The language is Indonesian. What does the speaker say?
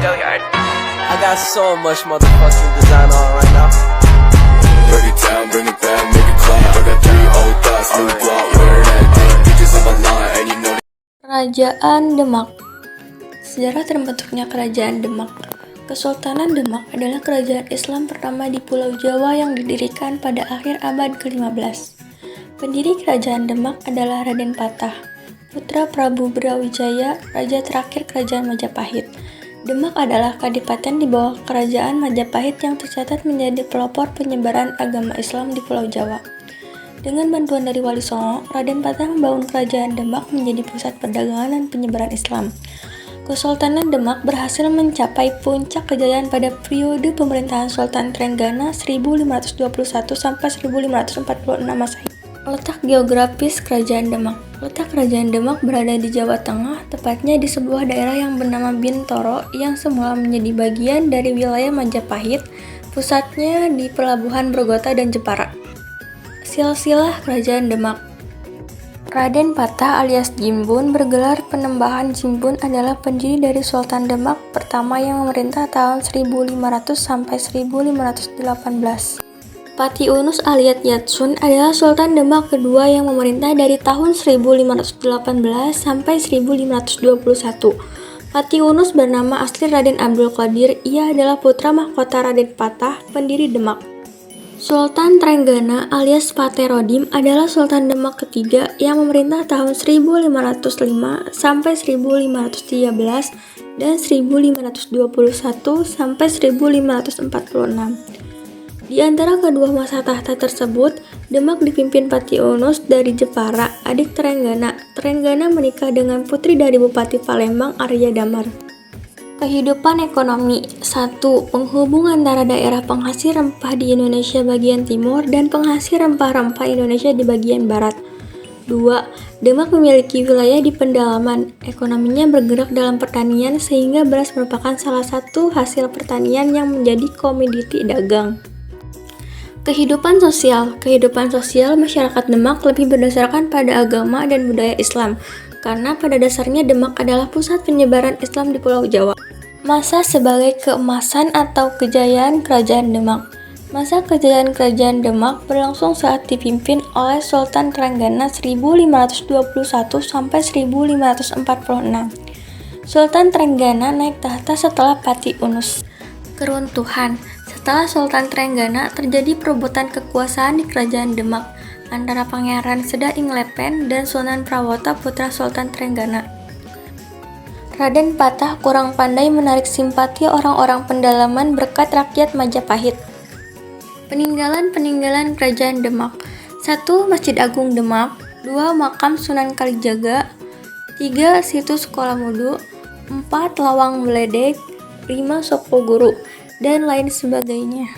I got so much motherfucking design on right now. Break it down, bring it back, make it clap. I got 3 old thoughts, new block, where that thing. Bitches on my line, and you know. Kerajaan Demak. Sejarah terbentuknya Kerajaan Demak. Kesultanan Demak adalah kerajaan Islam pertama di Pulau Jawa yang didirikan pada akhir abad ke-15. Pendiri Kerajaan Demak adalah Raden Patah, putra Prabu Brawijaya, raja terakhir Kerajaan Majapahit. Demak adalah kadipaten di bawah Kerajaan Majapahit yang tercatat menjadi pelopor penyebaran agama Islam di Pulau Jawa. Dengan bantuan dari Wali Songo, Raden Patah membangun Kerajaan Demak menjadi pusat perdagangan dan penyebaran Islam. Kesultanan Demak berhasil mencapai puncak kejayaan pada periode pemerintahan Sultan Trenggana 1521 sampai 1546 Masehi. Letak geografis Kerajaan Demak. Letak Kerajaan Demak berada di Jawa Tengah, tepatnya di sebuah daerah yang bernama Bintoro yang semula menjadi bagian dari wilayah Majapahit, pusatnya di Pelabuhan Brogota dan Jepara. Silsilah Kerajaan Demak. Raden Patah alias Jimbun bergelar Penembahan Jimbun adalah pendiri dari Sultan Demak pertama yang memerintah tahun 1500 sampai 1518. Pati Unus alias Yatsun adalah Sultan Demak kedua yang memerintah dari tahun 1518 sampai 1521. Pati Unus bernama asli Raden Abdul Qadir, ia adalah putra mahkota Raden Patah, pendiri Demak. Sultan Trenggana alias Paterodim adalah Sultan Demak ketiga yang memerintah tahun 1505 sampai 1513 dan 1521 sampai 1546. Di antara kedua masa tahta tersebut, Demak dipimpin Pati Unus dari Jepara, adik Trenggana. Trenggana menikah dengan putri dari Bupati Palembang, Arya Damar. Kehidupan ekonomi. 1. Penghubung antara daerah penghasil rempah di Indonesia bagian timur dan penghasil rempah-rempah Indonesia di bagian barat. 2. Demak memiliki wilayah di pendalaman. Ekonominya bergerak dalam pertanian sehingga beras merupakan salah satu hasil pertanian yang menjadi komoditi dagang. Kehidupan sosial. Kehidupan sosial masyarakat Demak lebih berdasarkan pada agama dan budaya Islam, karena pada dasarnya Demak adalah pusat penyebaran Islam di Pulau Jawa. Masa sebagai keemasan atau kejayaan Kerajaan Demak. Masa kejayaan Kerajaan Demak berlangsung saat dipimpin oleh Sultan Trenggana 1521 sampai 1546. Sultan Trenggana naik tahta setelah Pati Unus. Keruntuhan. Setelah Sultan Trenggana terjadi perebutan kekuasaan di Kerajaan Demak antara Pangeran Seda Inglepen dan Sunan Prawata putra Sultan Trenggana. Raden Patah kurang pandai menarik simpati orang-orang pendalaman berkat rakyat Majapahit. Peninggalan Kerajaan Demak. 1. Masjid Agung Demak. 2. Makam Sunan Kalijaga. 3. Situs Sekolah Mudu. 4. Lawang Beledek. 5. Sopo Guru, dan lain sebagainya.